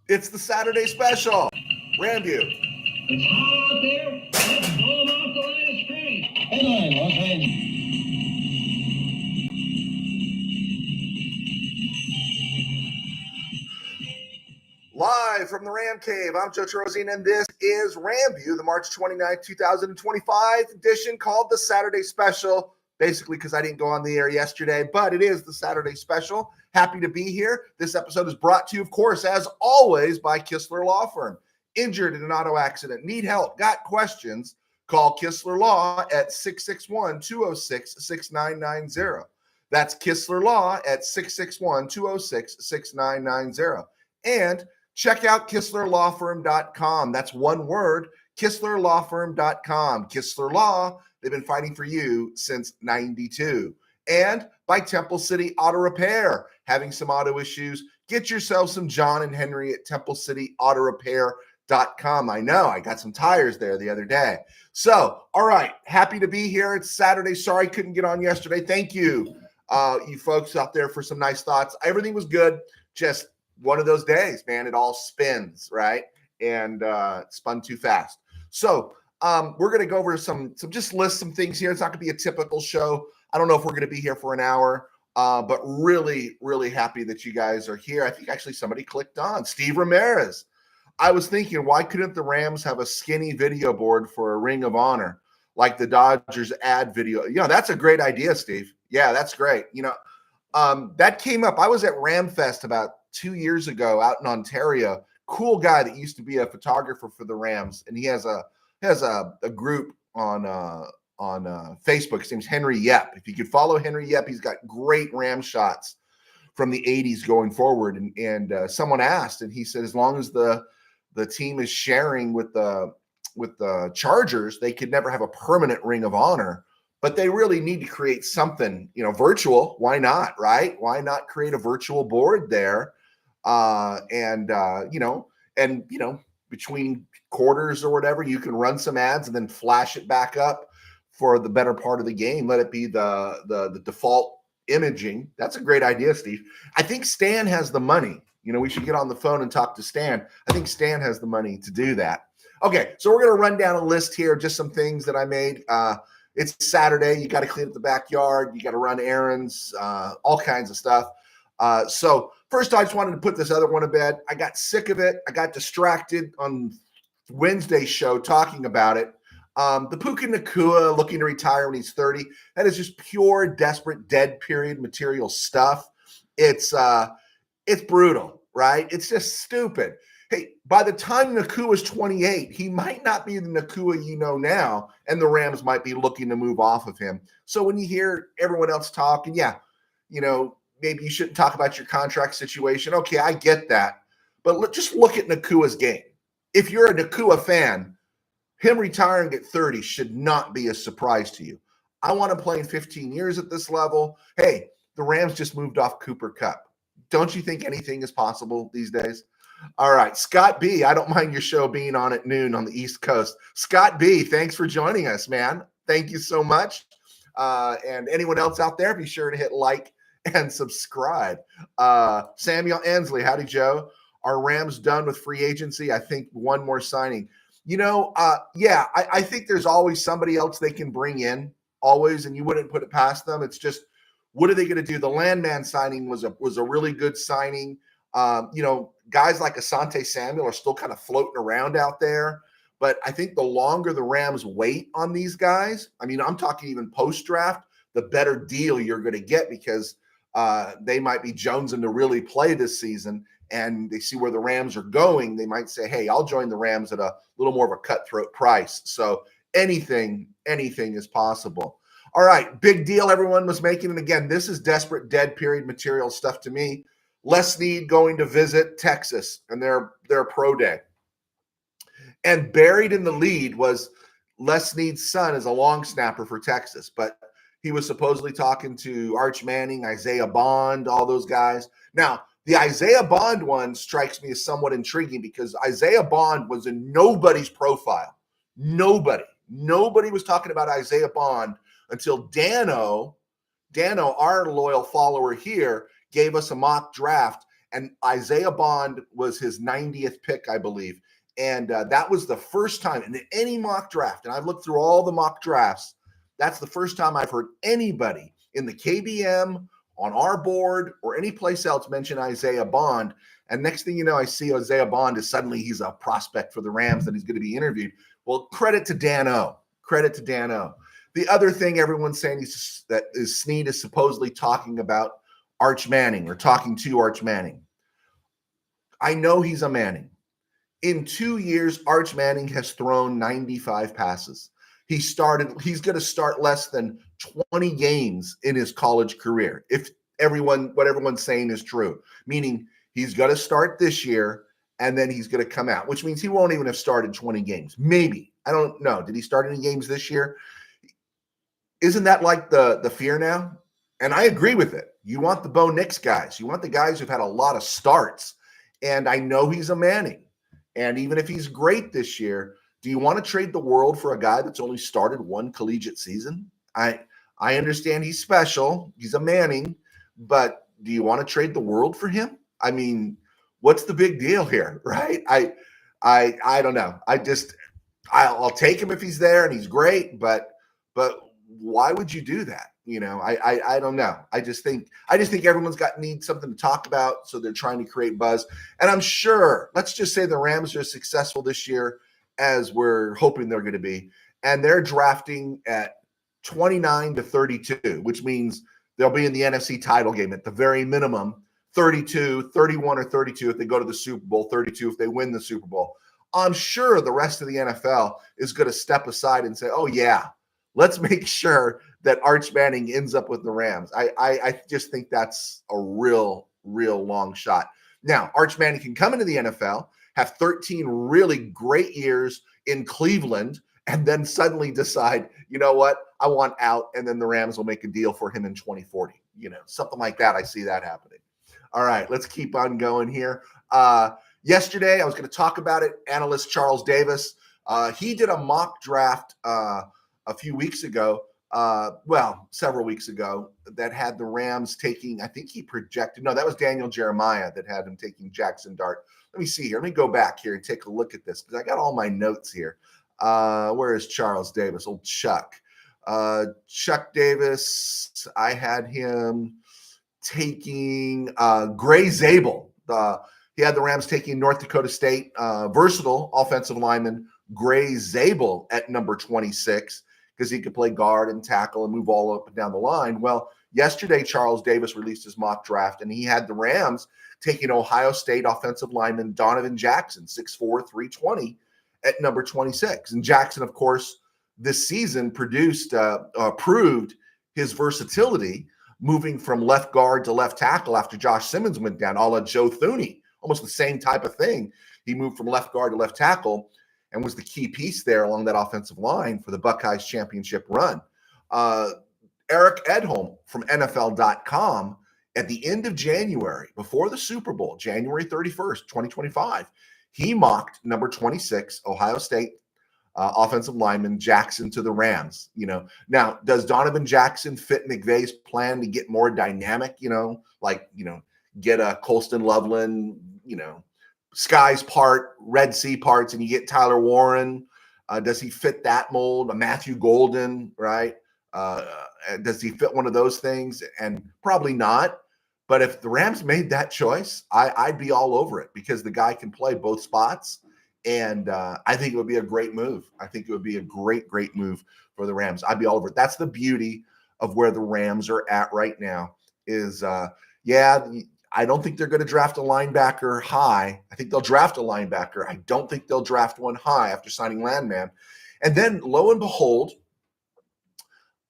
It's the Saturday special. RamView. It's hot out there. Let's blow them off the line of screen. Headline, Los Angeles. Live from the RamCave, I'm Joe Rosine, and this is RamView, the March 29th, 2025 edition called the Saturday Special, basically because I didn't go on the air yesterday, but it is the Saturday Special. Happy to be here. This episode is brought to you, of course, as always, by Kistler Law Firm. Injured in an auto accident, need help, got questions, call Kistler Law at 661-206-6990. That's Kistler Law at 661-206-6990. And check out KistlerLawFirm.com. That's one word, KistlerLawFirm.com. Kistler Law, they've been fighting for you since 92. And by Temple City Auto Repair. Having some auto issues, get yourself some John and Henry at TempleCityAutoRepair.com. I know, I got some tires there the other day. So, all right, happy to be here. It's Saturday. Sorry couldn't get on yesterday. Thank you, you folks out there, for some nice thoughts. Everything was good. Just one of those days, man. It all spins, right? And it spun too fast. So we're going to go over some just list some things here. It's not going to be a typical show. I don't know if we're going to be here for an hour, but really, really happy that you guys are here. I think actually somebody clicked on. Steve Ramirez. I was thinking, why couldn't the Rams have a skinny video board for a Ring of Honor like the Dodgers ad video? You know, that's a great idea, Steve. Yeah, that's great. You know, that came up. I was at RamFest about 2 years ago out in Ontario. Cool guy that used to be a photographer for the Rams, and he has a group on Facebook. His name's Henry Yep. If you could follow Henry Yep, he's got great Ram shots from the 80s going forward. And someone asked, and he said, as long as the team is sharing with the Chargers, they could never have a permanent Ring of Honor. But they really need to create something, you know, virtual. Why not, right? Why not create a virtual board there? Between quarters or whatever, you can run some ads and then flash it back up for the better part of the game. Let it be the default imaging. That's a great idea, Steve. I think Stan has the money. You know, we should get on the phone and talk to Stan. I think Stan has the money to do that. Okay, so we're going to run down a list here, just some things that I made. It's Saturday. You got to clean up the backyard. You got to run errands, all kinds of stuff. So first, I just wanted to put this other one to bed. I got sick of it. I got distracted on Wednesday's show talking about it. The Puka Nacua looking to retire when he's 30. That is just pure, desperate, dead period material stuff. It's brutal, right? It's just stupid. Hey, by the time Nacua is 28, he might not be the Nacua you know now, and the Rams might be looking to move off of him. So when you hear everyone else talking, yeah, you know, maybe you shouldn't talk about your contract situation. Okay, I get that. But just look at Nacua's game. If you're a Nacua fan, him retiring at 30 should not be a surprise to you. I want to play in 15 years at this level. Hey, the Rams just moved off Cooper Kupp. Don't you think anything is possible these days? All right, Scott B., I don't mind your show being on at noon on the East Coast. Scott B., thanks for joining us, man. Thank you so much. And anyone else out there, be sure to hit like and subscribe. Samuel Ansley, howdy, Joe. Are Rams done with free agency? I think one more signing. You know, I think there's always somebody else they can bring in, always, and you wouldn't put it past them. It's just, what are they going to do? The Landman signing was a really good signing. You know, guys like Asante Samuel are still kind of floating around out there. But I think the longer the Rams wait on these guys, I mean, I'm talking even post-draft, the better deal you're going to get, because they might be jonesing to really play this season, and they see where the Rams are going. They might say, hey, I'll join the Rams at a little more of a cutthroat price. So anything is possible. All right, big deal everyone was making. And again, this is desperate, dead period material stuff to me. Les Snead going to visit Texas and their pro day. And buried in the lead was Les Snead's son is a long snapper for Texas, but he was supposedly talking to Arch Manning, Isaiah Bond, all those guys. Now, the Isaiah Bond one strikes me as somewhat intriguing, because Isaiah Bond was in nobody's profile. Nobody was talking about Isaiah Bond until Dano, our loyal follower here, gave us a mock draft, And Isaiah Bond was his 90th pick, I believe. And that was the first time in any mock draft, and I've looked through all the mock drafts, that's the first time I've heard anybody in the KBM, on our board, or any place else mention Isaiah Bond. And next thing you know, I see Isaiah Bond is suddenly he's a prospect for the Rams that he's going to be interviewed. Well, credit to Dan O. Credit to Dan O. The other thing everyone's saying is that Snead is supposedly talking about Arch Manning or talking to Arch Manning. I know he's a Manning. In 2 years, Arch Manning has thrown 95 passes. He's going to start less than 20 games in his college career, if what everyone's saying is true. Meaning he's going to start this year, and then he's going to come out, which means he won't even have started 20 games. Maybe. I don't know. Did he start any games this year? Isn't that like the fear now? And I agree with it. You want the Bo Nix guys. You want the guys who've had a lot of starts. And I know he's a Manning. And even if he's great this year, do you want to trade the world for a guy that's only started one collegiate season? I understand he's special. He's a Manning. But do you want to trade the world for him? I mean, what's the big deal here, right? I don't know. I'll take him if he's there and he's great, but why would you do that? You know, I don't know. I just think everyone's needs something to talk about, so they're trying to create buzz. And I'm sure, let's just say the Rams are successful this year as we're hoping they're going to be, and they're drafting at 29 to 32, which means they'll be in the NFC title game at the very minimum, 32, 31 or 32 if they go to the Super Bowl, 32 if they win the Super Bowl. I'm sure the rest of the NFL is going to step aside and say, oh, yeah, let's make sure that Arch Manning ends up with the Rams. I just think that's a real long shot. Now, Arch Manning can come into the NFL, have 13 really great years in Cleveland, and then suddenly decide, you know what, I want out, and then the Rams will make a deal for him in 2040. You know, something like that. I see that happening. All right, let's keep on going here. Yesterday, I was going to talk about it. Analyst Charles Davis, he did a mock draft a few weeks ago, several weeks ago, that had the Rams taking, I think he projected, no, that was Daniel Jeremiah that had him taking Jackson Dart. Let me see here. Let me go back here and take a look at this because I got all my notes here. Where is Charles Davis? Old Chuck. Chuck Davis, I had him taking Gray Zabel. He had the Rams taking North Dakota State versatile offensive lineman Gray Zabel at number 26 because he could play guard and tackle and move all up and down the line. Well, yesterday, Charles Davis released his mock draft, and he had the Rams taking Ohio State offensive lineman Donovan Jackson, 6'4", 320, at number 26. And Jackson, of course, this season proved his versatility, moving from left guard to left tackle after Josh Simmons went down, a la Joe Thuney, almost the same type of thing. He moved from left guard to left tackle and was the key piece there along that offensive line for the Buckeyes championship run. Eric Edholm from NFL.com at the end of January, before the Super Bowl, January 31st, 2025, he mocked number 26, Ohio State offensive lineman Jackson to the Rams. You know, now does Donovan Jackson fit McVay's plan to get more dynamic? You know, like get a Colston Loveland, Skies part, Red Sea parts, and you get Tyler Warren. Does he fit that mold? A Matthew Golden, right? Does he fit one of those things? And probably not. But if the Rams made that choice, I'd be all over it because the guy can play both spots. And I think it would be a great move. I think it would be a great move for the Rams. I'd be all over it. That's the beauty of where the Rams are at right now is, I don't think they're going to draft a linebacker high. I think they'll draft a linebacker. I don't think they'll draft one high after signing Landman. And then lo and behold,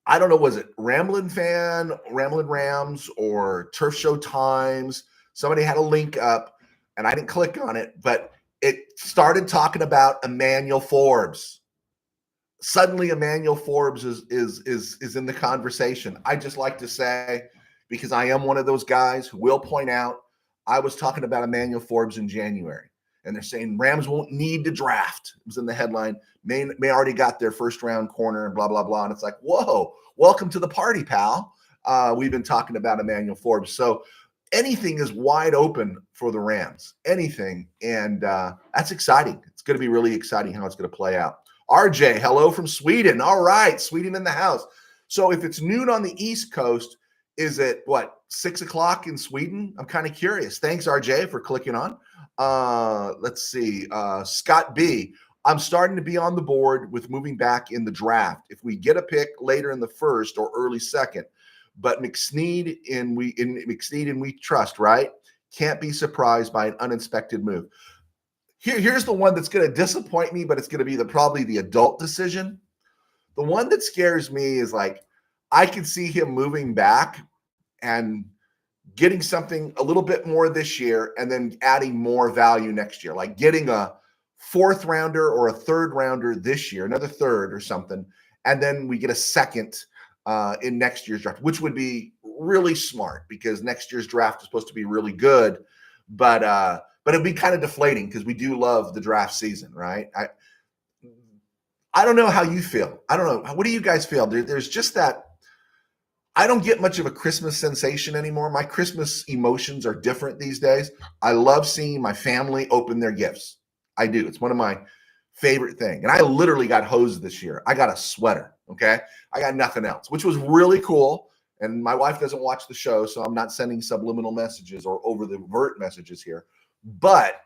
I don't know, was it Ramblin' Rams or Turf Show Times? Somebody had a link up and I didn't click on it, but it started talking about Emmanuel Forbes. Suddenly Emmanuel Forbes is in the conversation. I just like to say, because I am one of those guys who will point out, I was talking about Emmanuel Forbes in January, and they're saying Rams won't need to draft. It was in the headline. May already got their first round corner and blah, blah, blah. And it's like, whoa, welcome to the party, pal. We've been talking about Emmanuel Forbes. So anything is wide open for the Rams. Anything. And that's exciting. It's going to be really exciting how it's going to play out. RJ, hello from Sweden. All right, Sweden in the house. So if it's noon on the East Coast, is it what, 6 o'clock in Sweden? I'm kind of curious. Thanks, RJ, for clicking on. Let's see. Scott B. I'm starting to be on the board with moving back in the draft. If we get a pick later in the first or early second, but McSnead and we trust, right? Can't be surprised by an unexpected move. Here's the one that's going to disappoint me, but it's going to be probably the adult decision. The one that scares me is like, I can see him moving back and getting something a little bit more this year and then adding more value next year, like getting a fourth rounder or a third rounder this year, another third or something, and then we get a second in next year's draft, which would be really smart because next year's draft is supposed to be really good, but it'd be kind of deflating because we do love the draft season, right? I don't know how you feel. I don't know. What do you guys feel? There's just that. I don't get much of a Christmas sensation anymore. My Christmas emotions are different these days. I love seeing my family open their gifts. I do. It's one of my favorite things. And I literally got hosed this year. I got a sweater. Okay. I got nothing else, which was really cool. And my wife doesn't watch the show, so I'm not sending subliminal messages or over the vert messages here. But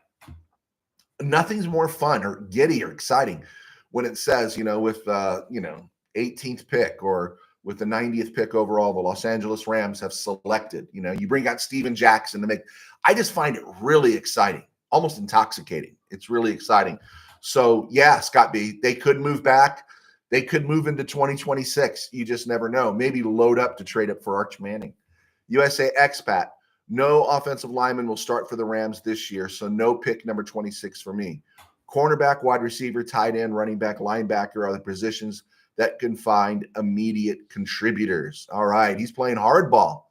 nothing's more fun or giddy or exciting when it says, with 18th pick or with the 90th pick overall, the Los Angeles Rams have selected. You bring out Steven Jackson to make. I just find it really exciting, almost intoxicating. It's really exciting. So yeah, Scott B, they could move back. They could move into 2026. You just never know. Maybe load up to trade up for Arch Manning. USA expat. No offensive lineman will start for the Rams this year, so no pick number 26 for me. Cornerback, wide receiver, tight end, running back, linebacker are the positions that can find immediate contributors. All right, he's playing hardball.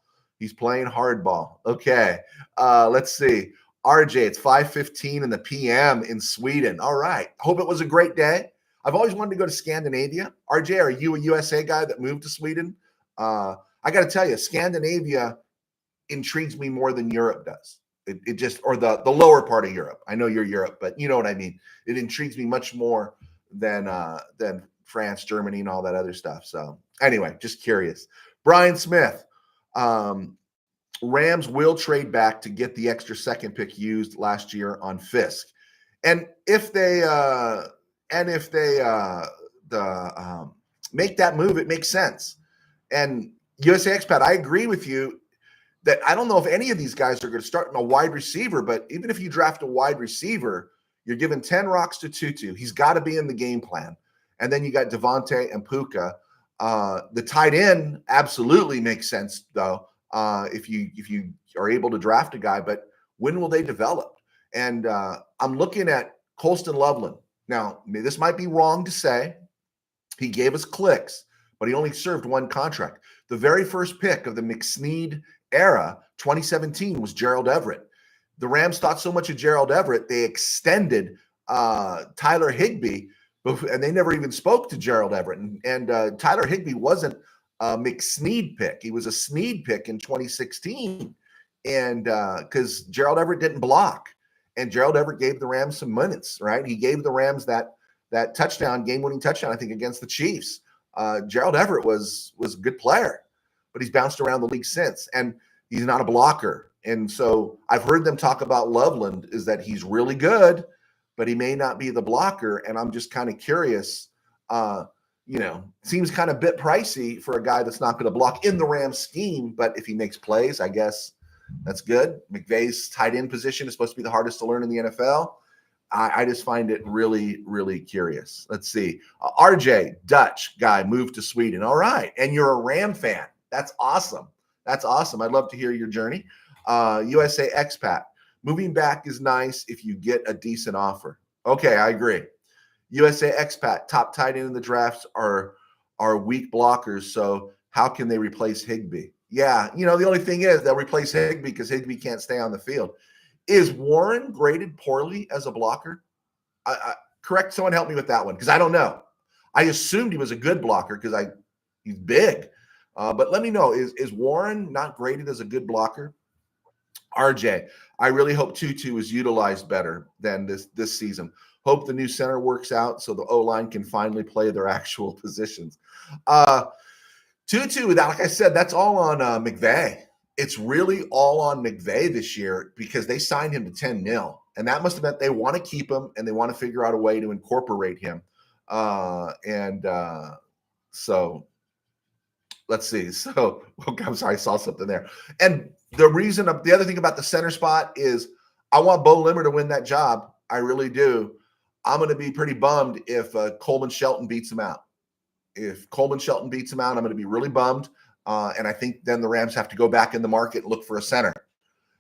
Okay, let's see. RJ, it's 5:15 in the PM in Sweden. All right, hope it was a great day. I've always wanted to go to Scandinavia. RJ, are you a USA guy that moved to Sweden? I got to tell you, Scandinavia intrigues me more than Europe does. It just, or the lower part of Europe. I know you're Europe, but you know what I mean. It intrigues me much more than France, Germany, and all that other stuff. So anyway, just curious. Brian Smith, Rams will trade back to get the extra second pick used last year on Fisk, and if they make that move, it makes sense. And USA expat, I agree with you that I don't know if any of these guys are going to start in a wide receiver, but even if you draft a wide receiver, you're giving 10 rocks to Tutu. He's got to be in the game plan. And then you got Devontae and Puka. The tight end absolutely makes sense, though, if you are able to draft a guy. But when will they develop? And I'm looking at Colston Loveland. Now, this might be wrong to say. He gave us clicks, but he only served one contract. The very first pick of the McSnead era, 2017, was Gerald Everett. The Rams thought so much of Gerald Everett, they extended Tyler Higbee, and they never even spoke to Gerald Everett. And Tyler Higbee wasn't a McSnead pick. He was a Snead pick in 2016. And because Gerald Everett didn't block. And Gerald Everett gave the Rams some minutes, right? He gave the Rams that touchdown, game-winning touchdown, I think, against the Chiefs. Gerald Everett was a good player, but he's bounced around the league since. And he's not a blocker. And so I've heard them talk about Loveland is that he's really good, but he may not be the blocker. And I'm just kind of curious. Seems kind of a bit pricey for a guy that's not going to block in the Rams scheme. But if he makes plays, I guess that's good. McVay's tight end position is supposed to be the hardest to learn in the NFL. I just find it really, really curious. Let's see. RJ, Dutch guy, moved to Sweden. All right. And you're a Ram fan. That's awesome. That's awesome. I'd love to hear your journey. USA expat. Moving back is nice if you get a decent offer. Okay, I agree. USA expat, top tight end in the drafts are weak blockers. So how can they replace Higbee? Yeah, the only thing is they'll replace Higbee because Higbee can't stay on the field. Is Warren graded poorly as a blocker? Correct. Someone help me with that one because I don't know. I assumed he was a good blocker because he's big. But let me know, is Warren not graded as a good blocker? RJ, I really hope Tutu is utilized better than this season. Hope the new center works out so the O-line can finally play their actual positions. Tutu, like I said, that's all on McVay. It's really all on McVay this year because they signed him to 10 mil. And that must have meant they want to keep him and they want to figure out a way to incorporate him. So let's see. So I'm sorry, I saw something there. And the other thing about the center spot is I want Bo Limmer to win that job. I really do. I'm going to be pretty bummed if Coleman Shelton beats him out. If Coleman Shelton beats him out, I'm going to be really bummed. And I think then the Rams have to go back in the market and look for a center.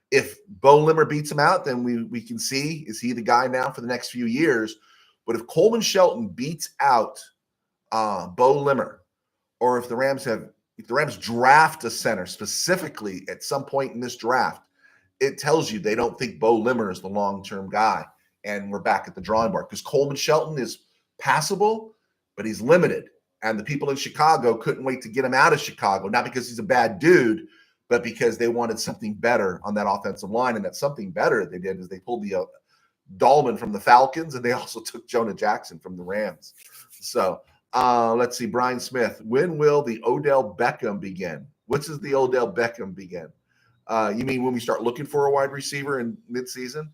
If Bo Limmer beats him out, then we can see, is he the guy now for the next few years? But if Coleman Shelton beats out Bo Limmer, or if the Rams draft a center specifically at some point in this draft, it tells you they don't think Bo Limmer is the long-term guy. And we're back at the drawing board because Coleman Shelton is passable, but he's limited. And the people in Chicago couldn't wait to get him out of Chicago, not because he's a bad dude, but because they wanted something better on that offensive line. And that something better they did is they pulled the Dahlman from the Falcons, and they also took Jonah Jackson from the Rams. So let's see, Brian Smith. When will the Odell Beckham begin? What does the Odell Beckham begin? You mean when we start looking for a wide receiver in midseason?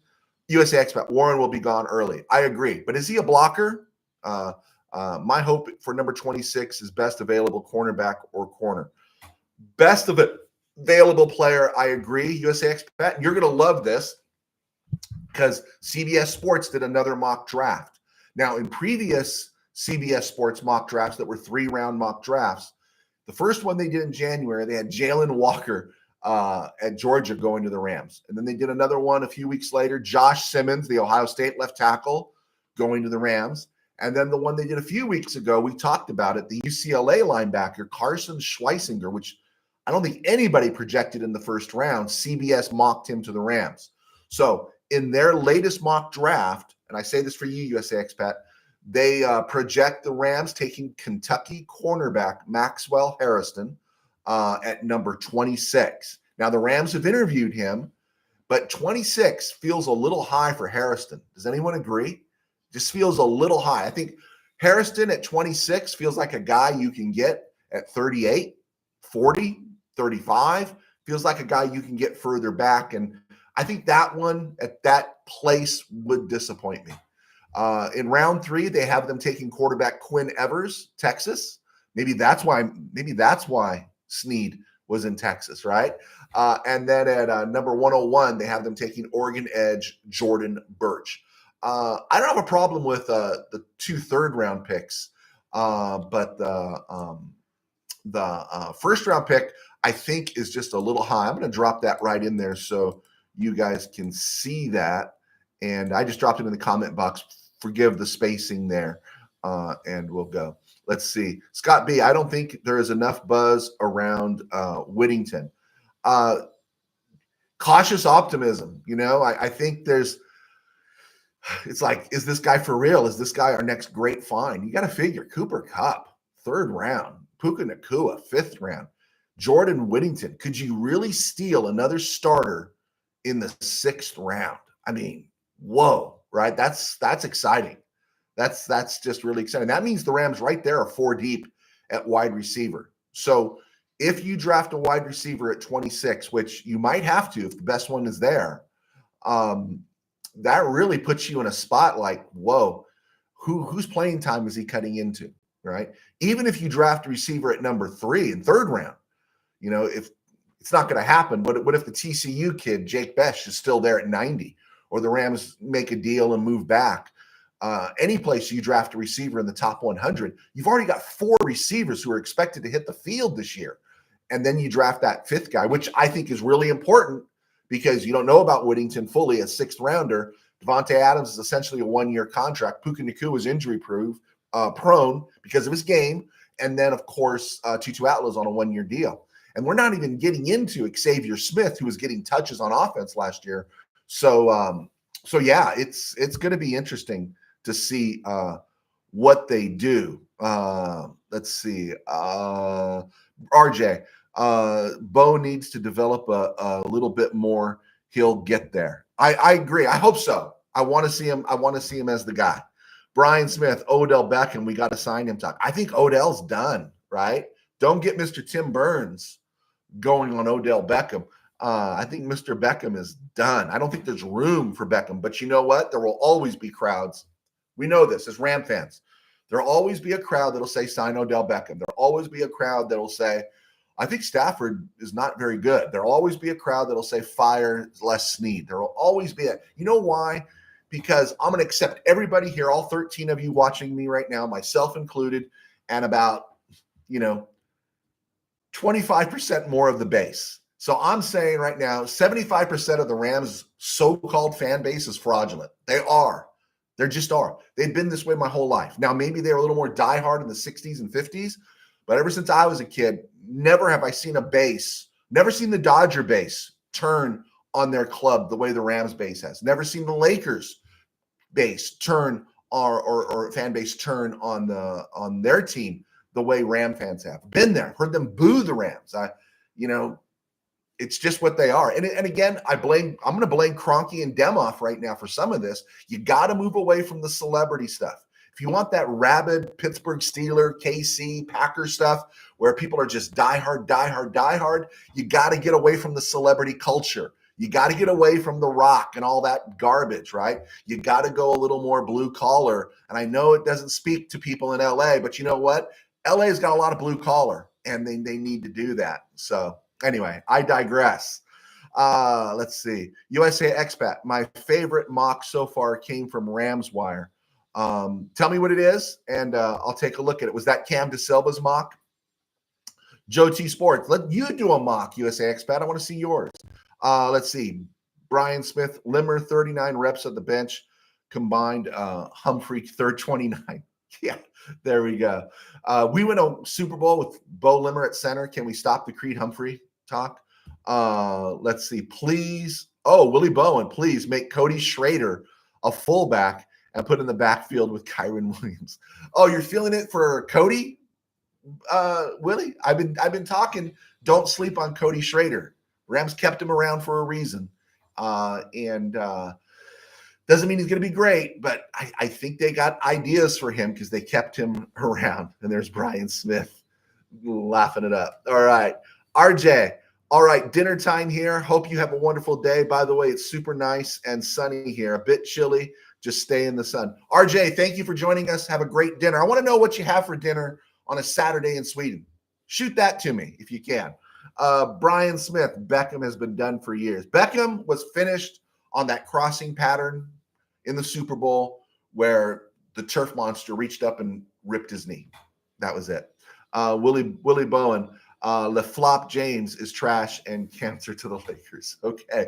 USA Expat, Warren will be gone early. I agree. But is he a blocker? My hope for number 26 is best available cornerback or corner. Best available player, I agree, USA Expat. You're going to love this because CBS Sports did another mock draft. Now, in previous CBS Sports mock drafts that were 3-round mock drafts, the first one they did in January, they had Jalen Walker at Georgia going to the Rams. And then they did another one a few weeks later, Josh Simmons, the Ohio State left tackle, going to the Rams. And then the one they did a few weeks ago, we talked about it, the UCLA linebacker, Carson Schweisinger, which I don't think anybody projected in the first round. CBS mocked him to the Rams. So in their latest mock draft, and I say this for you, USA Expat, they project the Rams taking Kentucky cornerback Maxwell Harrison at number 26. Now, the Rams have interviewed him, but 26 feels a little high for Harrison. Does anyone agree? Just feels a little high. I think Harrison at 26 feels like a guy you can get at 38, 40, 35. Feels like a guy you can get further back. And I think that one at that place would disappoint me. In round 3, they have them taking quarterback Quinn Evers, Texas. Maybe that's why Snead was in Texas, right? And then at number 101, they have them taking Oregon edge Jordan Birch. I don't have a problem with the 2 third-round picks, but the first-round pick I think is just a little high. I'm going to drop that right in there so you guys can see that. And I just dropped it in the comment box. Forgive the spacing there, and we'll go. Let's see. Scott B., I don't think there is enough buzz around Whittington. Cautious optimism. I think it's like, is this guy for real? Is this guy our next great find? You got to figure Cooper Kupp, 3rd round, Puka Nacua, 5th round, Jordan Whittington. Could you really steal another starter in the 6th round? I mean, whoa, right? That's exciting. That's just really exciting. That means the Rams right there are 4 deep at wide receiver. So if you draft a wide receiver at 26, which you might have to if the best one is there, that really puts you in a spot like, whoa, whose playing time is he cutting into, right? Even if you draft a receiver at number 3 in 3rd round, if it's not going to happen, but what if the TCU kid, Jake Besh, is still there at 90, or the Rams make a deal and move back? Any place you draft a receiver in the top 100, you've already got 4 receivers who are expected to hit the field this year. And then you draft that 5th guy, which I think is really important because you don't know about Whittington fully, a 6th rounder. Devontae Adams is essentially a 1-year contract. Puka Nacua is injury prone because of his game. And then, of course, Tutu Atwell is on a 1-year deal. And we're not even getting into Xavier Smith, who was getting touches on offense last year. So yeah, it's going to be interesting to see what they do. Let's see. RJ, Bo needs to develop a little bit more he'll get there. I agree. I hope so. I want to see him. I want to see him as the guy. Brian Smith, Odell Beckham, we got to sign him. Talk. I think Odell's done, right? Don't get Mr. Tim Burns going on Odell Beckham. I think Mr. Beckham is done. I don't think there's room for Beckham, but you know what? There will always be crowds. We know this as Ram fans. There'll always be a crowd that'll say sign Odell Beckham. There'll always be a crowd that'll say, I think Stafford is not very good. There'll always be a crowd that'll say fire Les Snead. There will always be you know why? Because I'm going to accept everybody here, all 13 of you watching me right now, myself included, and about, 25% more of the base. So I'm saying right now, 75% of the Rams' so-called fan base is fraudulent. They are. They just are. They've been this way my whole life. Now, maybe they were a little more diehard in the 60s and 50s, but ever since I was a kid, never have I seen a base, never seen the Dodger base turn on their club the way the Rams base has. Never seen the Lakers base turn or fan base turn on their team the way Ram fans have. Been there, heard them boo the Rams. It's just what they are. And again, I'm going to blame Kroenke and Demoff right now for some of this. You got to move away from the celebrity stuff. If you want that rabid Pittsburgh Steeler, KC, Packer stuff where people are just diehard, you got to get away from the celebrity culture. You got to get away from The Rock and all that garbage, right? You got to go a little more blue collar. And I know it doesn't speak to people in LA, but you know what? LA's got a lot of blue collar, and they need to do that. So anyway, I digress. Let's see. USA Expat. My favorite mock so far came from RamsWire. Tell me what it is, and I'll take a look at it. Was that Cam DeSilva's mock? Joe T Sports. Let you do a mock, USA Expat. I want to see yours. Let's see. Brian Smith, Limmer, 39 reps at the bench. Combined Humphrey, 29. Yeah, there we go. We went to Super Bowl with Bo Limmer at center. Can we stop the Creed Humphrey talk? Let's see. Please. Oh, Willie Bowen, please make Cody Schrader a fullback and put in the backfield with Kyron Williams. Oh, you're feeling it for Cody, Willie? I've been talking. Don't sleep on Cody Schrader. Rams kept him around for a reason, and doesn't mean he's going to be great, but I think they got ideas for him because they kept him around. And there's Brian Smith laughing it up. All right, RJ. All right, dinner time here. Hope you have a wonderful day. By the way, it's super nice and sunny here. A bit chilly. Just stay in the sun. RJ, thank you for joining us. Have a great dinner. I want to know what you have for dinner on a Saturday in Sweden. Shoot that to me if you can. Brian Smith, Beckham has been done for years. Beckham was finished on that crossing pattern in the Super Bowl where the turf monster reached up and ripped his knee. That was it. Willie Bowen, LeFlop James is trash and cancer to the Lakers. Okay.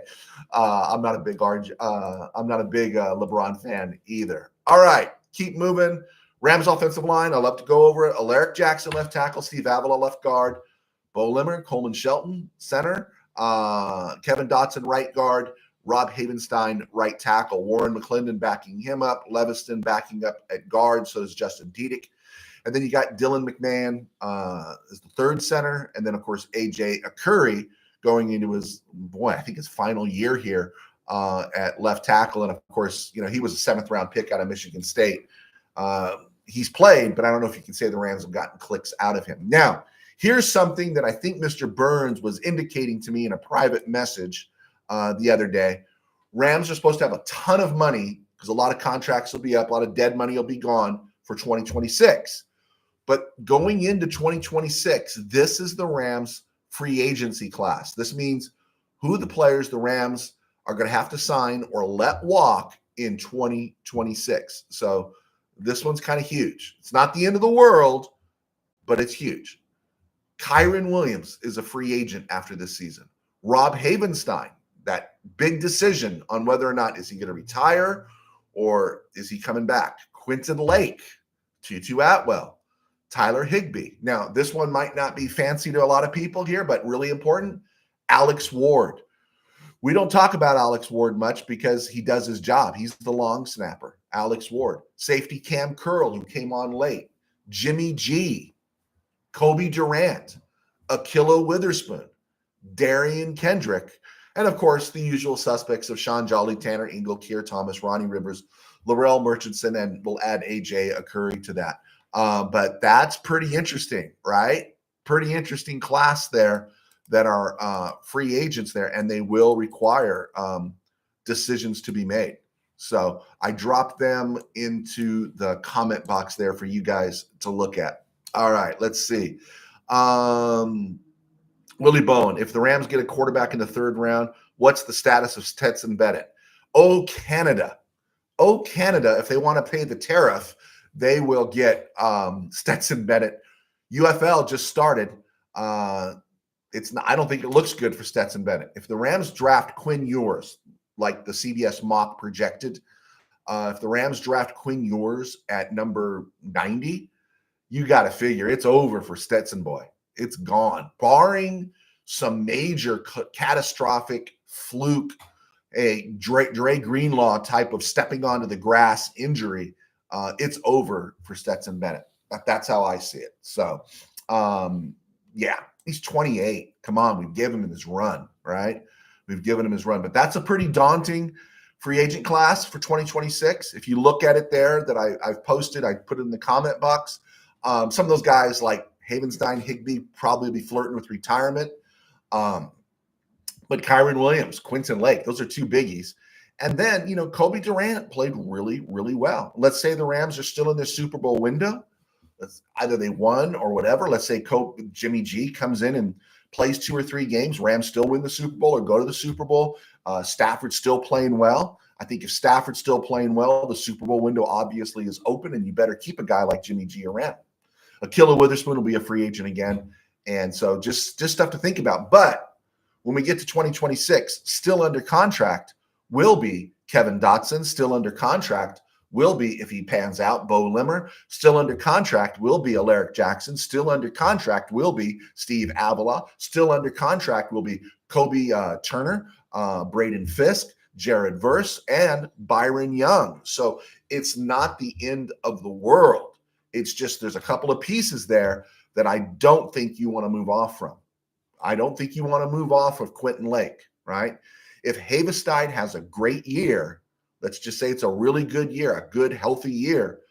I'm not a big LeBron fan either. All right. Keep moving. Rams offensive line. I love to go over it. Alaric Jackson, left tackle. Steve Avila, left guard. Bo Limmer, Coleman Shelton, center. Kevin Dotson, right guard. Rob Havenstein, right tackle. Warren McClendon backing him up. Leviston backing up at guard. So is Justin Diedick. And then you got Dylan McMahon as the third center. And then, of course, A.J. Akuri going into his final year here at left tackle. And, of course, he was a seventh-round pick out of Michigan State. He's played, but I don't know if you can say the Rams have gotten clicks out of him. Now, here's something that I think Mr. Burns was indicating to me in a private message the other day. Rams are supposed to have a ton of money because a lot of contracts will be up, a lot of dead money will be gone for 2026. But going into 2026, this is the Rams free agency class. This means who the players the Rams are going to have to sign or let walk in 2026. So this one's kind of huge. It's not the end of the world, but it's huge. Kyron Williams is a free agent after this season. Rob Havenstein, that big decision on whether or not is he going to retire or is he coming back. Quinton Lake, Tutu Atwell, Tyler Higbee. Now, this one might not be fancy to a lot of people here, but really important. Alex Ward. We don't talk about Alex Ward much because he does his job. He's the long snapper. Alex Ward. Safety Cam Curl, who came on late. Jimmy G. Kobe Durant. Akilo Witherspoon. Darian Kendrick. And of course, the usual suspects of Sean Jolly, Tanner Ingle, Keir Thomas, Ronnie Rivers, Laurel Murchison, and we'll add AJ Akuri to that. But that's pretty interesting, right? Pretty interesting class there that are free agents there, and they will require decisions to be made. So I dropped them into the comment box there for you guys to look at. All right, let's see. Willie Bone, if the Rams get a quarterback in the third round, what's the status of Stetson Bennett? Oh, Canada. Oh, Canada, if they want to pay the tariff, they will get Stetson Bennett. UFL just started. It's not, I don't think it looks good for Stetson Bennett. If the Rams draft Quinn Ewers, like the CBS mock projected, if the Rams draft Quinn Ewers at number 90, you got to figure it's over for Stetson boy. It's gone. Barring some major catastrophic fluke, a Dre Greenlaw type of stepping onto the grass injury, it's over for Stetson Bennett. That's how I see it. So, yeah, he's 28. Come on, we've given him his run, right? We've given him his run. But that's a pretty daunting free agent class for 2026. If you look at it there that I've posted, I put it in the comment box. Some of those guys like Havenstein, Higbee probably be flirting with retirement. But Kyron Williams, Quinton Lake, those are two biggies. And then, Kobe Durant played really, really well. Let's say the Rams are still in their Super Bowl window. Either they won or whatever. Let's say Jimmy G comes in and plays 2 or 3 games. Rams still win the Super Bowl or go to the Super Bowl. Stafford's still playing well. I think if Stafford's still playing well, the Super Bowl window obviously is open, and you better keep a guy like Jimmy G around. Akilla Witherspoon will be a free agent again. And so just stuff to think about. But when we get to 2026, still under contract will be Kevin Dotson. Still under contract will be, if he pans out, Bo Limmer. Still under contract will be Alaric Jackson. Still under contract will be Steve Avila. Still under contract will be Kobe Turner, Braden Fisk, Jared Verse, and Byron Young. So it's not the end of the world. It's just there's a couple of pieces there that I don't think you want to move off from. I don't think you want to move off of Quinton Lake, right? If Havenstein has a great year, let's just say it's a really good year, a good, healthy year,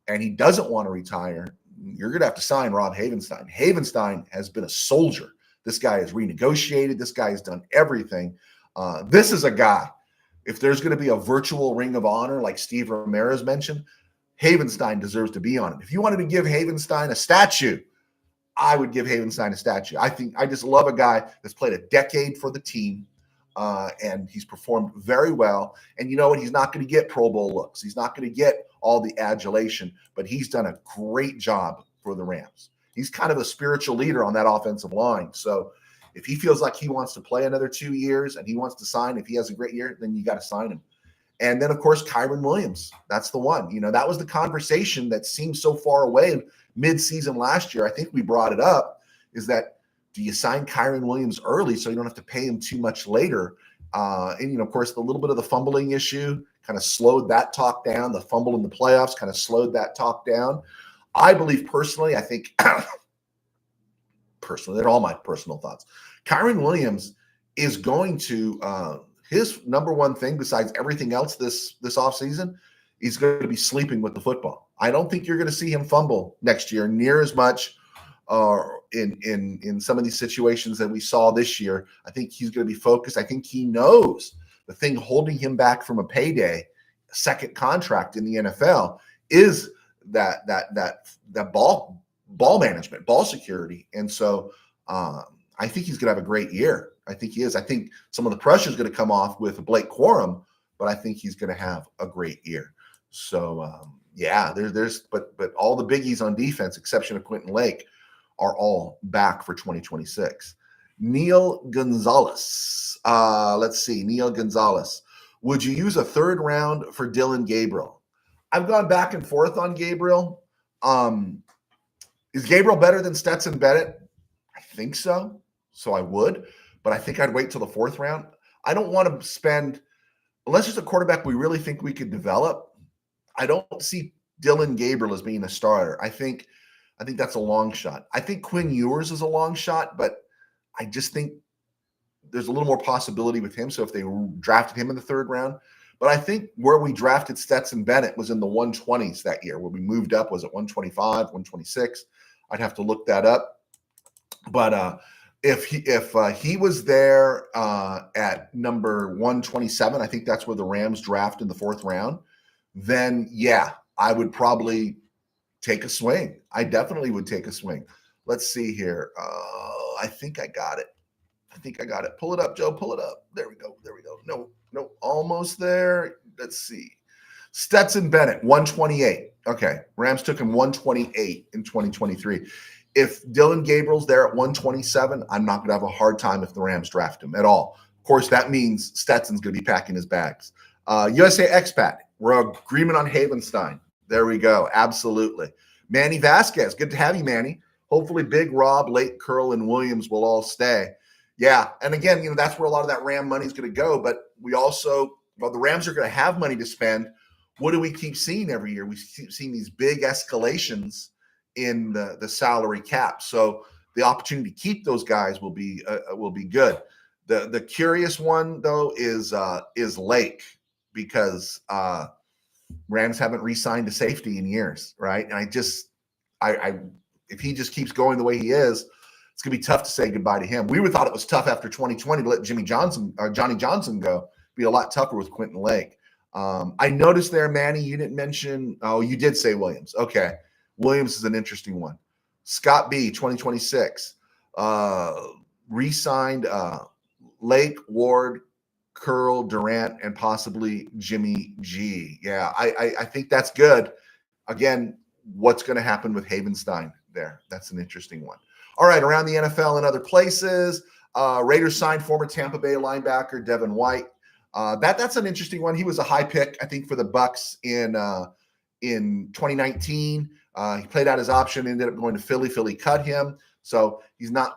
and he doesn't want to retire, you're going to have to sign Rob Havenstein. Havenstein has been a soldier. This guy has renegotiated. This guy has done everything. This is a guy, if there's going to be a virtual ring of honor like Steve Ramirez mentioned, Havenstein deserves to be on it. If you wanted to give Havenstein a statue, I would give Havenstein a statue. I just love a guy that's played a decade for the team, and he's performed very well. And you know what? He's not going to get Pro Bowl looks. He's not going to get all the adulation, but he's done a great job for the Rams. He's kind of a spiritual leader on that offensive line. So if he feels like he wants to play another 2 years and he wants to sign, if he has a great year, then you got to sign him. And then, of course, Kyron Williams. That's the one. That was the conversation that seemed so far away mid-season last year. I think we brought it up, is that do you sign Kyron Williams early so you don't have to pay him too much later? And, of course, the little bit of the fumbling issue kind of slowed that talk down. The fumble in the playoffs kind of slowed that talk down. I believe personally, I think personally, they're all my personal thoughts. Kyron Williams is going to his number one thing besides everything else this offseason, he's going to be sleeping with the football. I don't think you're going to see him fumble next year near as much in some of these situations that we saw this year. I think he's going to be focused. I think he knows the thing holding him back from a payday, second contract in the NFL, is that ball management, ball security. And so I think he's going to have a great year. I think he is. I think some of the pressure is going to come off with Blake Corum, but I think he's going to have a great year. So but all the biggies on defense, exception of Quinton Lake, are all back for 2026. Neil Gonzalez. Let's see. Neil Gonzalez. Would you use a third round for Dylan Gabriel? I've gone back and forth on Gabriel. Is Gabriel better than Stetson Bennett? I think so. So I would, but I think I'd wait till the 4th round. I don't want to spend, unless there's a quarterback we really think we could develop, I don't see Dylan Gabriel as being a starter. I think that's a long shot. I think Quinn Ewers is a long shot, but I just think there's a little more possibility with him. So if they drafted him in the 3rd round, but I think where we drafted Stetson Bennett was in the 120s that year. Where we moved up was at 125, 126. I'd have to look that up. But if he was there at number 127, I think that's where the Rams draft in the 4th round, then yeah, I would probably take a swing. I definitely would take a swing. Let's see here. I think I got it. Pull it up, Joe. Pull it up. There we go. No, almost there. Let's see. Stetson Bennett, 128. Okay. Rams took him 128 in 2023. If Dylan Gabriel's there at 127, I'm not going to have a hard time if the Rams draft him at all. Of course, that means Stetson's going to be packing his bags. USA expat. We're agreement on Havenstein. There we go. Absolutely. Manny Vasquez. Good to have you, Manny. Hopefully Big Rob, Late Curl, and Williams will all stay. Yeah. And again, that's where a lot of that Ram money is going to go. But we also, the Rams are going to have money to spend. What do we keep seeing every year? We keep seeing these big escalations in the salary cap. So the opportunity to keep those guys will be good. The curious one though is Lake, because Rams haven't re-signed a safety in years, right? And I if he just keeps going the way he is, it's gonna be tough to say goodbye to him. We thought it was tough after 2020 to let Johnny Johnson go. It'd be a lot tougher with Quentin Lake. I noticed there, Manny, you didn't mention. Oh, you did say Williams. Okay, Williams is an interesting one. Scott B, 2026, re-signed Lake, Ward, Curl, Durant, and possibly Jimmy G. Yeah, I think that's good. Again, what's going to happen with Havenstein there? That's an interesting one. All right, around the NFL and other places, Raiders signed former Tampa Bay linebacker Devin White. That's an interesting one. He was a high pick, I think, for the Bucs in 2019. He played out his option, ended up going to Philly. Philly cut him, so he's not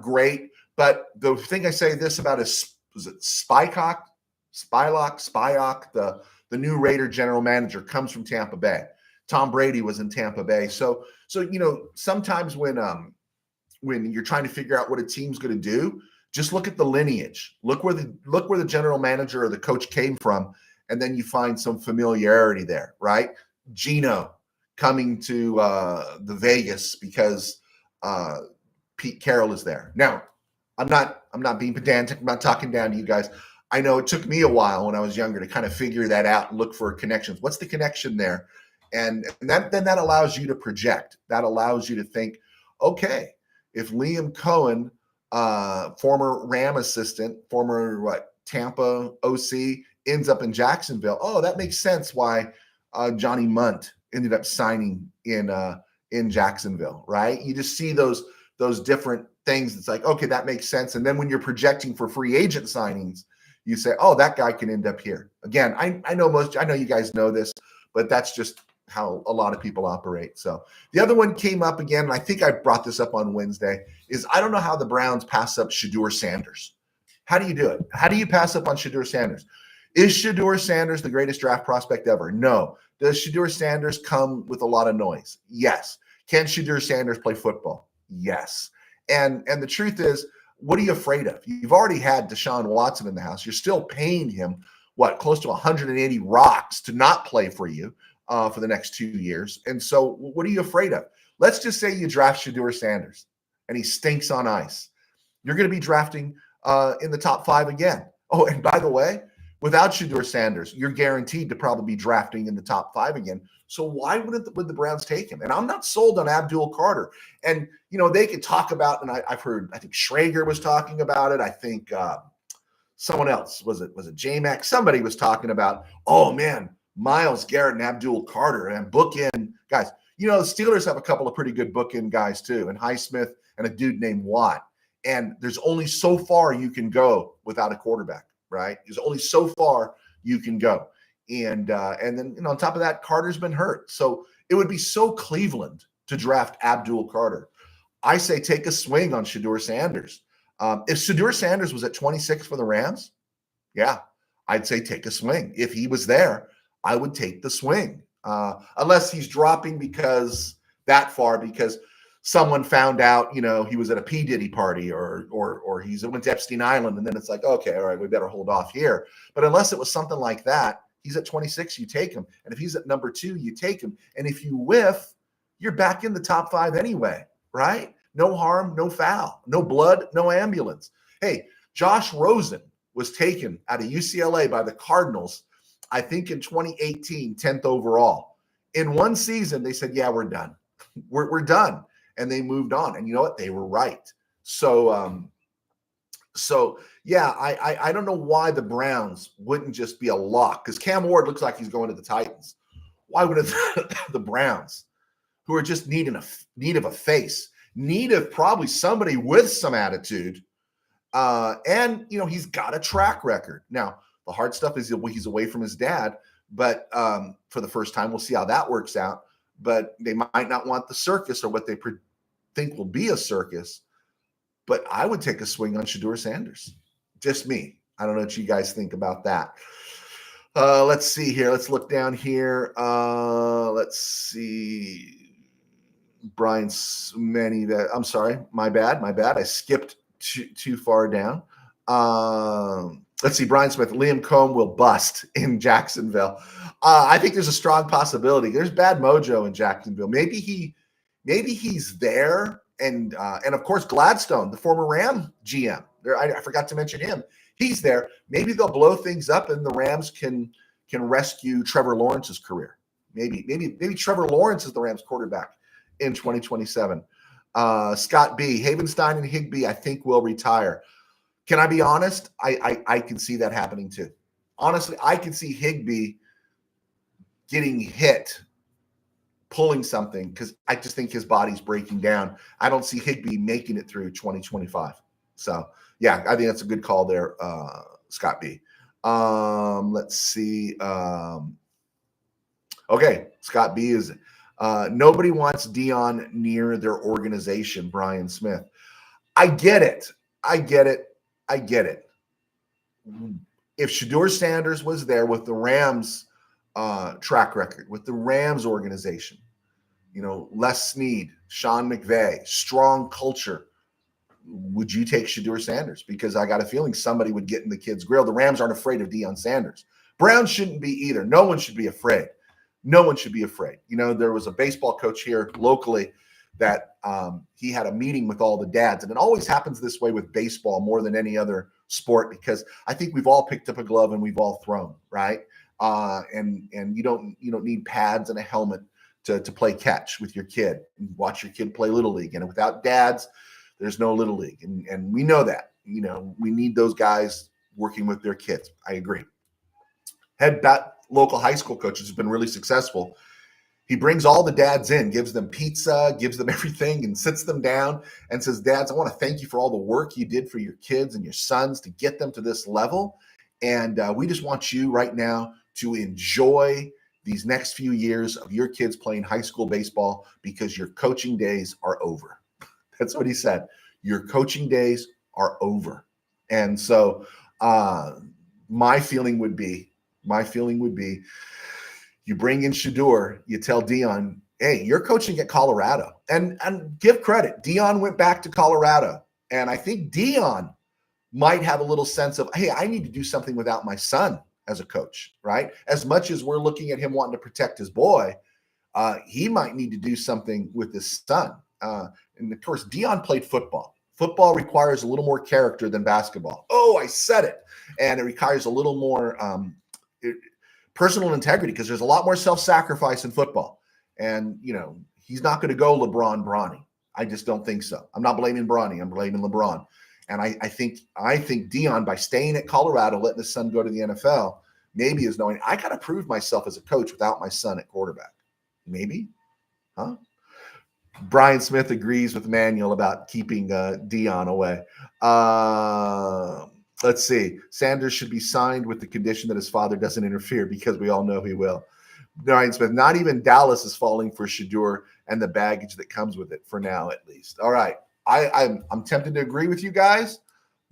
great. But the thing I say this about is it Spylock, the new Raider general manager, comes from Tampa Bay. Tom Brady was in Tampa Bay, so sometimes when you're trying to figure out what a team's going to do, just look at the lineage. Look where the general manager or the coach came from, and then you find some familiarity there, right? Gino coming to the Vegas because Pete Carroll is there. Now, I'm not being pedantic. I'm not talking down to you guys. I know it took me a while when I was younger to kind of figure that out and look for connections. What's the connection there? And that allows you to project. That allows you to think, okay, if Liam Cohen, former Ram assistant, former Tampa OC, ends up in Jacksonville, oh, that makes sense why Johnny Munt ended up signing in Jacksonville, right? You just see those different things. It's like, okay, that makes sense. And then when you're projecting for free agent signings, you say, oh, that guy can end up here. Again, I know you guys know this, but that's just how a lot of people operate. So the other one came up again, and I think I brought this up on Wednesday, is I don't know how the Browns pass up Shedeur Sanders. How do you do it? How do you pass up on Shedeur Sanders? Is Shedeur Sanders the greatest draft prospect ever? No. Does Shedeur Sanders come with a lot of noise? Yes. Can Shedeur Sanders play football? Yes. And the truth is, what are you afraid of? You've already had Deshaun Watson in the house. You're still paying him, close to 180 rocks to not play for you for the next 2 years. And so what are you afraid of? Let's just say you draft Shedeur Sanders and he stinks on ice. You're going to be drafting in the top 5 again. Oh, and by the way, without Shedeur Sanders, you're guaranteed to probably be drafting in the top 5 again. So why would the Browns take him? And I'm not sold on Abdul Carter. And, they could talk about, and I've heard, I think Schrager was talking about it. I think someone else, was it J-Mac? Somebody was talking about, oh man, Myles Garrett and Abdul Carter and bookend guys. The Steelers have a couple of pretty good bookend guys too, and Highsmith and a dude named Watt. And there's only so far you can go without a quarterback, right? There's only so far you can go. And then on top of that, Carter's been hurt. So it would be so Cleveland to draft Abdul Carter. I say take a swing on Shedeur Sanders. If Shedeur Sanders was at 26 for the Rams, yeah, I'd say take a swing. If he was there, I would take the swing. Unless he's dropping because someone found out, he was at a P. Diddy party or he went to Epstein Island, and then it's like, okay, all right, we better hold off here. But unless it was something like that, he's at 26, you take him. And if he's at number 2, you take him. And if you whiff, you're back in the top 5 anyway, right? No harm, no foul, no blood, no ambulance. Hey, Josh Rosen was taken out of UCLA by the Cardinals, I think in 2018, 10th overall. In one season, they said, yeah, we're done. We're done. And they moved on. And you know what? They were right. So yeah, I don't know why the Browns wouldn't just be a lock, because Cam Ward looks like he's going to the Titans. Why wouldn't the Browns, who are just need of a face, need of probably somebody with some attitude, and he's got a track record. Now, the hard stuff is he's away from his dad, but for the first time, we'll see how that works out. But they might not want the circus, or what they think will be a circus. But I would take a swing on Shedeur Sanders. Just me. I don't know what you guys think about that. Let's see here. Let's look down here. Let's see. Brian's many that I'm sorry. My bad. I skipped too far down. Let's see. Brian Smith. Liam Cohn will bust in Jacksonville. I think there's a strong possibility. There's bad mojo in Jacksonville. Maybe he's there. And of course, Gladstone, the former Ram GM, I forgot to mention him. He's there. Maybe they'll blow things up, and the Rams can rescue Trevor Lawrence's career. Maybe Trevor Lawrence is the Rams quarterback in 2027. Scott B. Havenstein and Higbee, I think, will retire. Can I be honest? I can see that happening too. Honestly, I can see Higbee getting hit, pulling something, because I just think his body's breaking down. I don't see Higbee making it through 2025. So, yeah, I think that's a good call there, Scott B. Let's see. Okay, Scott B is nobody wants Dion near their organization, Brian Smith. I get it. If Shedeur Sanders was there with the Rams track record, with the Rams organization, Les Snead, Sean McVay, strong culture, would you take Shedeur Sanders? Because I got a feeling somebody would get in the kid's grill. The Rams aren't afraid of Deion Sanders. Browns shouldn't be either. No one should be afraid. There was a baseball coach here locally that he had a meeting with all the dads, and it always happens this way with baseball more than any other sport, because I think we've all picked up a glove and we've all thrown, right? And you don't need pads and a helmet to play catch with your kid. Watch your kid play Little League, and without dads, there's no Little League, and we know that. We need those guys working with their kids. I agree. Head local high school coach has been really successful. He brings all the dads in, gives them pizza, gives them everything, and sits them down and says, "Dads, I want to thank you for all the work you did for your kids and your sons to get them to this level. And we just want you right now to enjoy these next few years of your kids playing high school baseball, because your coaching days are over." That's what he said. Your coaching days are over. And so my feeling would be, you bring in Shedeur, you tell Deion, hey, you're coaching at Colorado. And give credit. Deion went back to Colorado. And I think Deion might have a little sense of, hey, I need to do something without my son as a coach, right? As much as we're looking at him wanting to protect his boy, he might need to do something with his son. And of course, Deion played football. Football requires a little more character than basketball. Oh, I said it. And it requires a little more personal integrity, because there's a lot more self-sacrifice in football. And, he's not going to go LeBron Bronny. I just don't think so. I'm not blaming Bronny. I'm blaming LeBron. And I think Deion, by staying at Colorado, letting his son go to the NFL, maybe is knowing, I got to prove myself as a coach without my son at quarterback. Maybe, huh? Brian Smith agrees with Manuel about keeping Deion away. Let's see. Sanders should be signed with the condition that his father doesn't interfere, because we all know he will. Brian Smith, not even Dallas is falling for Shedeur and the baggage that comes with it, for now at least. All right. I'm tempted to agree with you guys,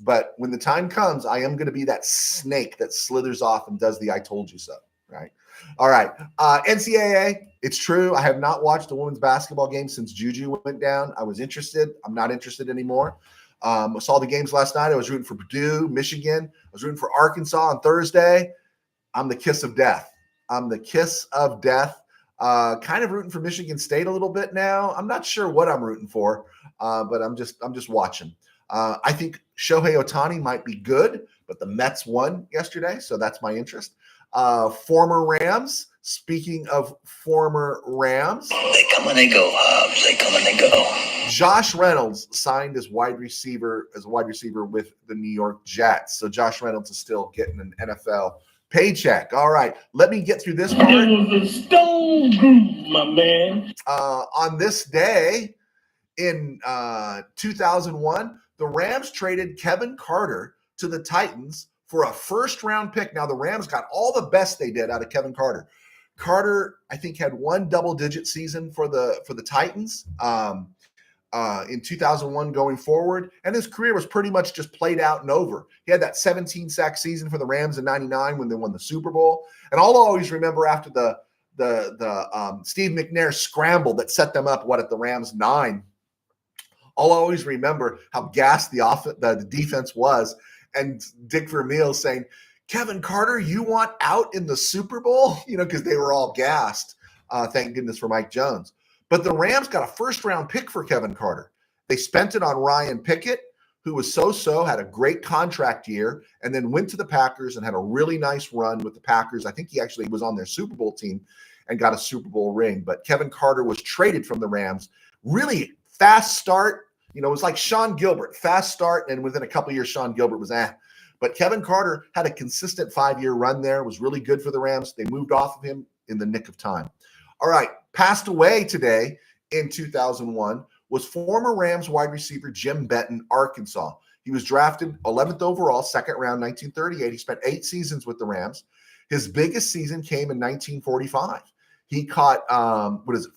but when the time comes, I am going to be that snake that slithers off and does the I told you so. right? All right. NCAA, it's true. I have not watched a women's basketball game since Juju went down. I was interested. I'm not interested anymore. I saw the games last night. I was rooting for Purdue, Michigan. I was rooting for Arkansas on Thursday. I'm the kiss of death. I'm the kiss of death. Kind of rooting for Michigan State a little bit now. I'm not sure what I'm rooting for, but I'm just watching. I think Shohei Ohtani might be good, but the Mets won yesterday, so that's my interest. Former Rams. Speaking of former Rams, They come and they go, Hobbs. They come and they go. Josh Reynolds signed as wide receiver with the New York Jets. So Josh Reynolds is still getting an NFL paycheck. All right, let me get through this part. It was a stone groove, my man. On this day in 2001, the Rams traded Kevin Carter to the Titans for a first-round pick. Now, the Rams got all the best they did out of Kevin Carter. Carter, I think, had one double-digit season for the Titans in 2001 going forward, and his career was pretty much just played out and over. He had that 17-sack season for the Rams in '99 when they won the Super Bowl. And I'll always remember after the Steve McNair scramble that set them up, at the Rams 9, I'll always remember how gassed the defense was, and Dick Vermeil saying, Kevin Carter, you want out in the Super Bowl? Because they were all gassed. Thank goodness for Mike Jones. But the Rams got a first-round pick for Kevin Carter. They spent it on Ryan Pickett, who was so-so, had a great contract year, and then went to the Packers and had a really nice run with the Packers. I think he actually was on their Super Bowl team and got a Super Bowl ring. But Kevin Carter was traded from the Rams. Really fast start. It was like Sean Gilbert. Fast start, and within a couple of years, Sean Gilbert was But Kevin Carter had a consistent 5-year run there, was really good for the Rams. They moved off of him in the nick of time. All right, passed away today in 2001 was former Rams wide receiver Jim Benton, Arkansas. He was drafted 11th overall, second round, 1938. He spent 8 seasons with the Rams. His biggest season came in 1945. He caught,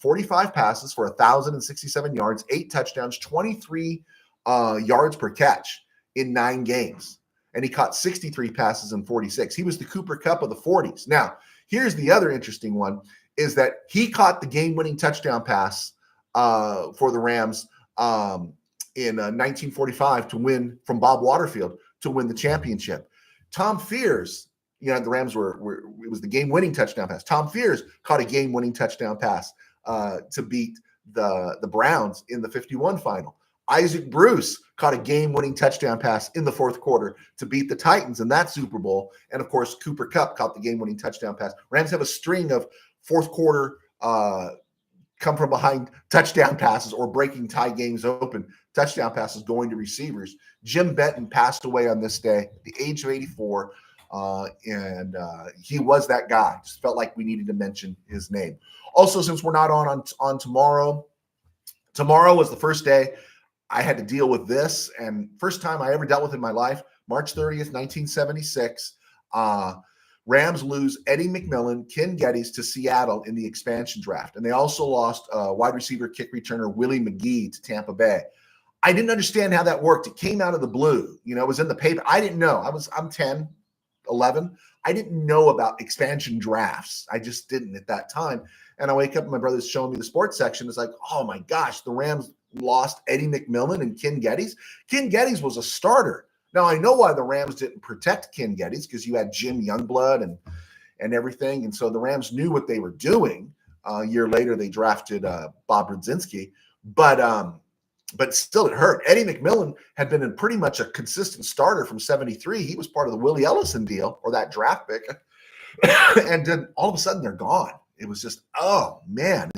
45 passes for 1,067 yards, 8 touchdowns, 23 yards per catch in 9 games. And he caught 63 passes in 46. He was the Cooper Kupp of the 40s. Now, here's the other interesting one, is that he caught the game-winning touchdown pass for the Rams in 1945 to win, from Bob Waterfield, to win the championship. Tom Fears, the Rams it was the game-winning touchdown pass. Tom Fears caught a game-winning touchdown pass to beat the Browns in the 51 final. Isaac Bruce caught a game-winning touchdown pass in the 4th quarter to beat the Titans in that Super Bowl. And, of course, Cooper Kupp caught the game-winning touchdown pass. Rams have a string of 4th quarter come from behind touchdown passes or breaking tie games open touchdown passes going to receivers. Jim Benton passed away on this day at the age of 84. And he was that guy. Just felt like we needed to mention his name. Also, since we're not on tomorrow was the first day I had to deal with this, and first time I ever dealt with it in my life. March 30th, 1976. Rams lose Eddie McMillan, Ken Geddes to Seattle in the expansion draft. And they also lost wide receiver kick returner Willie McGee to Tampa Bay. I didn't understand how that worked. It came out of the blue. It was in the paper. I didn't know. I'm 10, 11. I didn't know about expansion drafts. I just didn't at that time. And I wake up and my brother's showing me the sports section. It's like, oh my gosh, the Rams lost Eddie McMillan and Ken Geddes. Ken Geddes was a starter. Now, I know why the Rams didn't protect Ken Geddes, because you had Jim Youngblood and everything. And so the Rams knew what they were doing. A year later, they drafted Bob Brzezinski. But still, it hurt. Eddie McMillan had been in pretty much a consistent starter from 73. He was part of the Willie Ellison deal, or that draft pick. And then all of a sudden, they're gone. It was just, oh, man.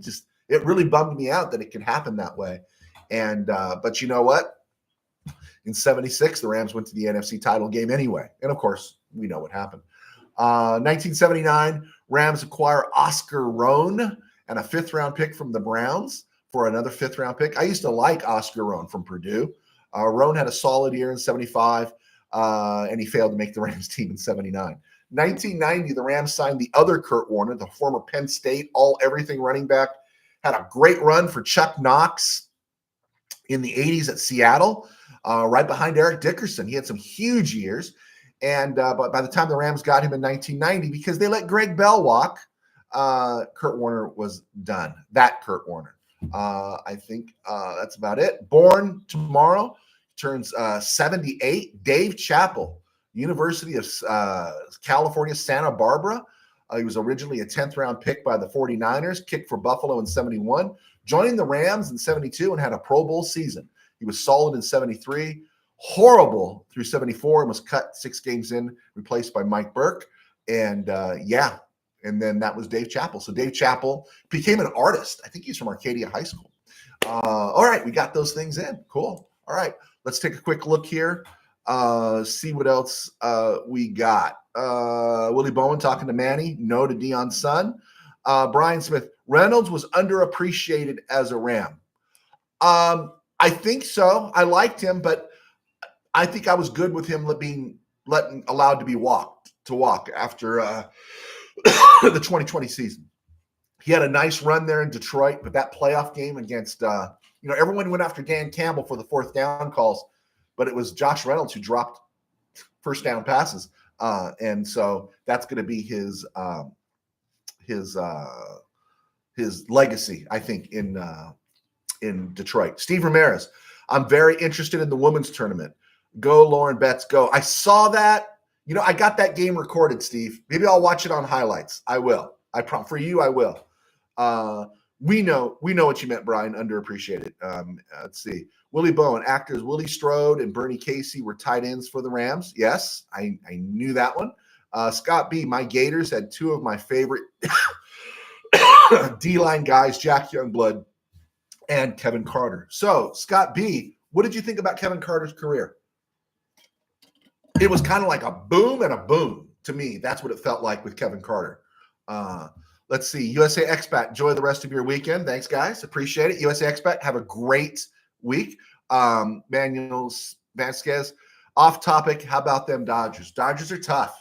It really bummed me out that it could happen that way. And but you know what? In 76, the Rams went to the NFC title game anyway. And, of course, we know what happened. 1979, Rams acquire Oscar Rohn and a 5th-round pick from the Browns for another 5th-round pick. I used to like Oscar Rohn from Purdue. Rohn had a solid year in 75, and he failed to make the Rams team in 79. 1990, the Rams signed the other Kurt Warner, the former Penn State all-everything running back. Had a great run for Chuck Knox in the 80s at Seattle. Right behind Eric Dickerson. He had some huge years. And but by the time the Rams got him in 1990, because they let Greg Bell walk, Kurt Warner was done. That Kurt Warner. I think that's about it. Born tomorrow, turns 78. Dave Chappell, University of California, Santa Barbara. He was originally a 10th round pick by the 49ers, kicked for Buffalo in 71, joined the Rams in 72 and had a Pro Bowl season. He was solid in 73, horrible through 74, and was cut 6 games in, replaced by Mike Burke. And and then that was Dave Chappell. So Dave Chappell became an artist. I think he's from Arcadia High School. All right, we got those things in. Cool. All right, let's take a quick look here. See what else we got. Willie Bowen talking to Manny. No to Deion's son. Brian Smith. Reynolds was underappreciated as a Ram. I think so. I liked him, but I think I was good with him being allowed to walk after the 2020 season. He had a nice run there in Detroit, but that playoff game against everyone went after Dan Campbell for the 4th down calls, but it was Josh Reynolds who dropped first down passes, and so that's going to be his legacy, I think, in Detroit. Steve Ramirez. I'm very interested in the women's tournament. Go, Lauren Betts, go. I saw that. I got that game recorded, Steve. Maybe I'll watch it on highlights. I will. For you, I will. We know what you meant, Brian. Underappreciated. Let's see. Willie Bowen, actors Willie Strode and Bernie Casey were tight ends for the Rams. Yes, I knew that one. Scott B, my Gators had 2 of my favorite D-line guys, Jack Youngblood and Kevin Carter. So, Scott B, what did you think about Kevin Carter's career? It was kind of like a boom and a boom to me. That's what it felt like with Kevin Carter. Let's see. USA Expat, enjoy the rest of your weekend. Thanks, guys. Appreciate it. USA Expat, have a great week. Manuel Vasquez, off topic. How about them Dodgers? Dodgers are tough.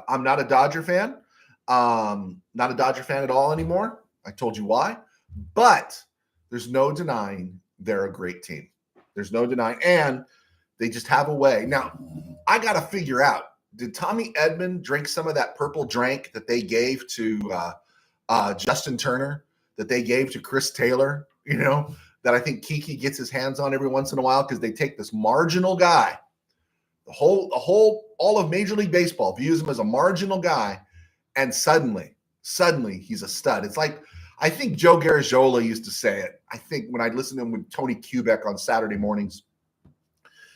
I'm not a Dodger fan. Not a Dodger fan at all anymore. I told you why. But there's no denying they're a great team. There's no denying. And they just have a way. Now, I got to figure out, did Tommy Edman drink some of that purple drink that they gave to Justin Turner, that they gave to Chris Taylor, that I think Kiki gets his hands on every once in a while, because they take this marginal guy, all of Major League Baseball views him as a marginal guy, and suddenly he's a stud. It's like, I think Joe Garagiola used to say it. I think when I listened to him with Tony Kubek on Saturday mornings,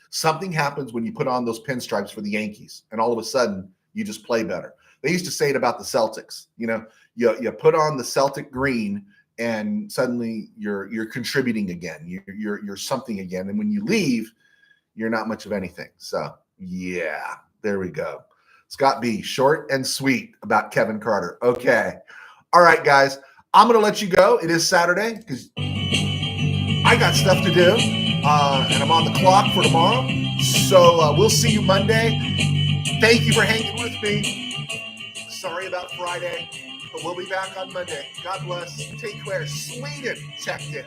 something happens when you put on those pinstripes for the Yankees, and all of a sudden you just play better. They used to say it about the Celtics. You put on the Celtic green, and suddenly you're contributing again. You're something again. And when you leave, you're not much of anything. So yeah, there we go. Scott B, short and sweet about Kevin Carter. Okay. All right, guys. I'm going to let you go. It is Saturday because I got stuff to do, and I'm on the clock for tomorrow. So we'll see you Monday. Thank you for hanging with me. Sorry about Friday, but we'll be back on Monday. God bless. Take care. Sweden checked in.